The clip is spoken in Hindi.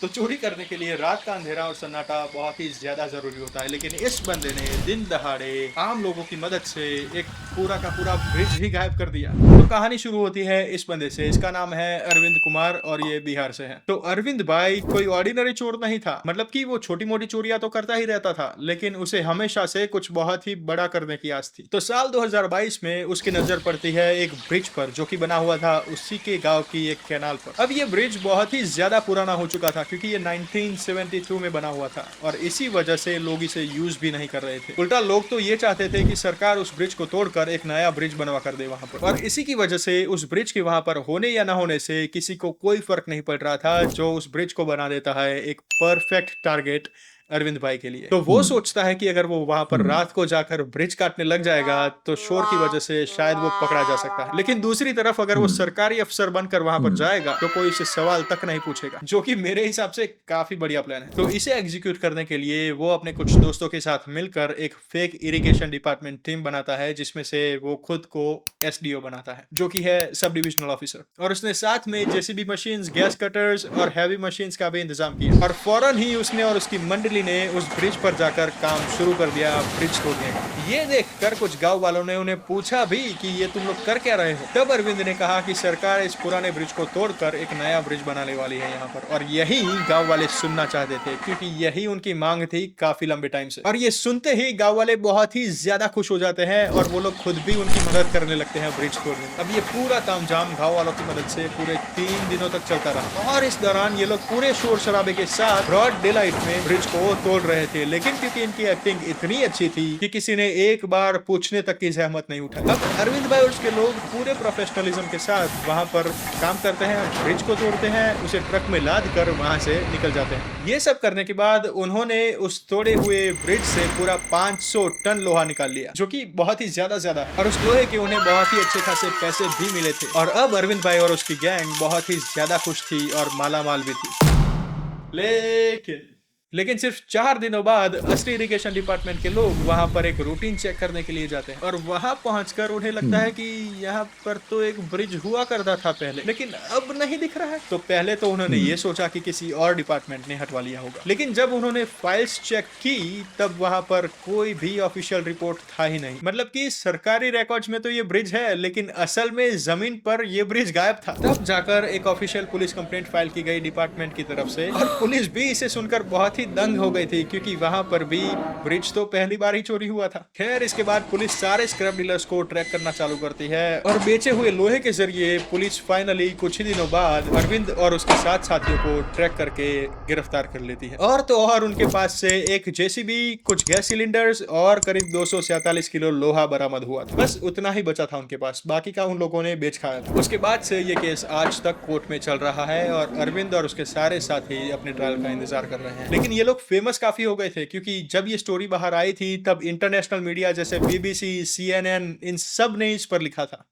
तो चोरी करने के लिए रात का अंधेरा और सन्नाटा बहुत ही ज्यादा जरूरी होता है, लेकिन इस बंदे ने दिन दहाड़े आम लोगों की मदद से एक पूरा का पूरा ब्रिज ही गायब कर दिया। तो कहानी शुरू होती है इस बंदे से। इसका नाम है अरविंद कुमार और ये बिहार से है। तो अरविंद भाई कोई ऑर्डिनरी चोर नहीं था, मतलब कि वो छोटी मोटी चोरियां तो करता ही रहता था, लेकिन उसे हमेशा से कुछ बहुत ही बड़ा करने की आस थी। तो साल 2022 में उसकी नजर पड़ती है एक ब्रिज पर जो कि बना हुआ था उसी के गांव की एक कैनाल पर। अब ये ब्रिज बहुत ही ज्यादा पुराना हो चुका था क्योंकि ये 1972 में बना हुआ था और इसी वजह से लोग इसे यूज भी नहीं कर रहे थे। उल्टा लोग तो ये चाहते थे कि सरकार उस ब्रिज को तोड़कर एक नया ब्रिज बनवा कर दे वहां पर, और इसी की वजह से उस ब्रिज के वहां पर होने या ना होने से किसी को कोई फर्क नहीं पड़ रहा था, जो उस ब्रिज को बना देता है एक परफेक्ट टारगेट अरविंद भाई के लिए। तो वो सोचता है कि अगर वो वहां पर रात को जाकर ब्रिज काटने लग जाएगा तो शोर की वजह से शायद वो पकड़ा जा सकता है, लेकिन दूसरी तरफ अगर वो सरकारी अफसर बनकर वहां पर जाएगा तो कोई इसे सवाल तक नहीं पूछेगा, जो कि मेरे हिसाब से काफी बढ़िया प्लान है। तो इसे एग्जीक्यूट करने के लिए वो अपने कुछ दोस्तों के साथ मिलकर एक फेक इरिगेशन डिपार्टमेंट टीम बनाता है, जिसमें से वो खुद को एसडीओ बनाता है, जो कि है सब डिविजनल ऑफिसर, और उसने साथ में जेसीबी मशीन्स, गैस कटर्स और हैवी मशीन्स का भी इंतजाम किया। और फौरन ही उसने और उसकी मंडली ने उस ब्रिज पर जाकर काम शुरू कर दिया ब्रिज तोड़ने का। ये देखकर कुछ गांव वालों ने उन्हें पूछा भी कि ये तुम लोग कर क्या रहे हो। तब अरविंद ने कहा कि सरकार इस पुराने ब्रिज को तोड़कर एक नया ब्रिज बनाने वाली है यहाँ पर, और यही गांव वाले सुनना चाहते थे क्योंकि यही उनकी मांग थी काफी लंबे टाइम से। और ये सुनते ही गांव वाले बहुत ही ज्यादा खुश हो जाते हैं और वो लोग खुद भी उनकी मदद करने लगते हैं ब्रिज तोड़ने में। अब ये पूरा तामझाम गांव वालों की मदद से पूरे 3 दिनों तक चलता रहा, और इस दौरान ये लोग पूरे शोर शराबे के साथ ब्रॉड डे लाइट में ब्रिज को तोड़ रहे थे, लेकिन क्योंकि इनकी एक्टिंग इतनी अच्छी थी कि किसी ने एक बार पूछने तक की जहमत नहीं उठाई। अब अरविंद भाई और उसके लोग पूरे प्रोफेशनलिज्म के साथ वहां पर काम करते हैं, ब्रिज को तोड़ते हैं, उसे ट्रक में लाद कर वहां से निकल जाते हैं। ये सब करने के बाद उन्होंने उस तोड़े हुए ब्रिज से पूरा 500 टन लोहा निकाल लिया, जो कि बहुत ही ज्यादा और उस लोहे के उन्हें बहुत ही अच्छे खासे पैसे भी मिले थे। और अब अरविंद भाई और उसकी गैंग बहुत ही ज्यादा खुश थी और मालामाल भी थी। लेकिन सिर्फ 4 दिनों बाद असली इरिगेशन डिपार्टमेंट के लोग वहां पर एक रूटीन चेक करने के लिए जाते हैं, और वहां पहुंचकर उन्हें लगता है कि यहाँ पर तो एक ब्रिज हुआ करता था पहले, लेकिन अब नहीं दिख रहा है। तो पहले तो उन्होंने ये सोचा कि किसी और डिपार्टमेंट ने हटवा लिया होगा, लेकिन जब उन्होंने फाइल्स चेक की तब वहां पर कोई भी ऑफिशियल रिपोर्ट था ही नहीं। मतलब कि सरकारी रिकॉर्ड्स में तो ये ब्रिज है, लेकिन असल में जमीन पर ये ब्रिज गायब था। तब जाकर एक ऑफिशियल पुलिस कंप्लेंट फाइल की गई डिपार्टमेंट की तरफ से, और पुलिस भी इसे सुनकर बहुत ही दंग हो गई थी क्योंकि वहां पर भी ब्रिज तो पहली बार ही चोरी हुआ था। खैर, इसके बाद पुलिस सारे स्क्रैप डीलर्स को ट्रैक करना चालू करती है, और बेचे हुए लोहे के जरिए पुलिस फाइनली कुछ ही दिनों बाद अरविंद और उसके साथ साथियों को ट्रैक करके गिरफ्तार कर लेती है। और तो और उनके पास से एक जेसीबी, कुछ गैस सिलेंडर्स और करीब 247 किलो लोहा बरामद हुआ था। बस उतना ही बचा था उनके पास, बाकी का उन लोगों ने बेच खाया था। उसके बाद से ये केस आज तक कोर्ट में चल रहा है और अरविंद और उसके सारे साथी अपने ट्रायल का इंतजार कर रहे हैं। लेकिन ये लोग फेमस काफी हो गए थे क्योंकि जब ये स्टोरी बाहर आई थी तब इंटरनेशनल मीडिया जैसे बीबीसी, CNN, इन सब ने इस पर लिखा था।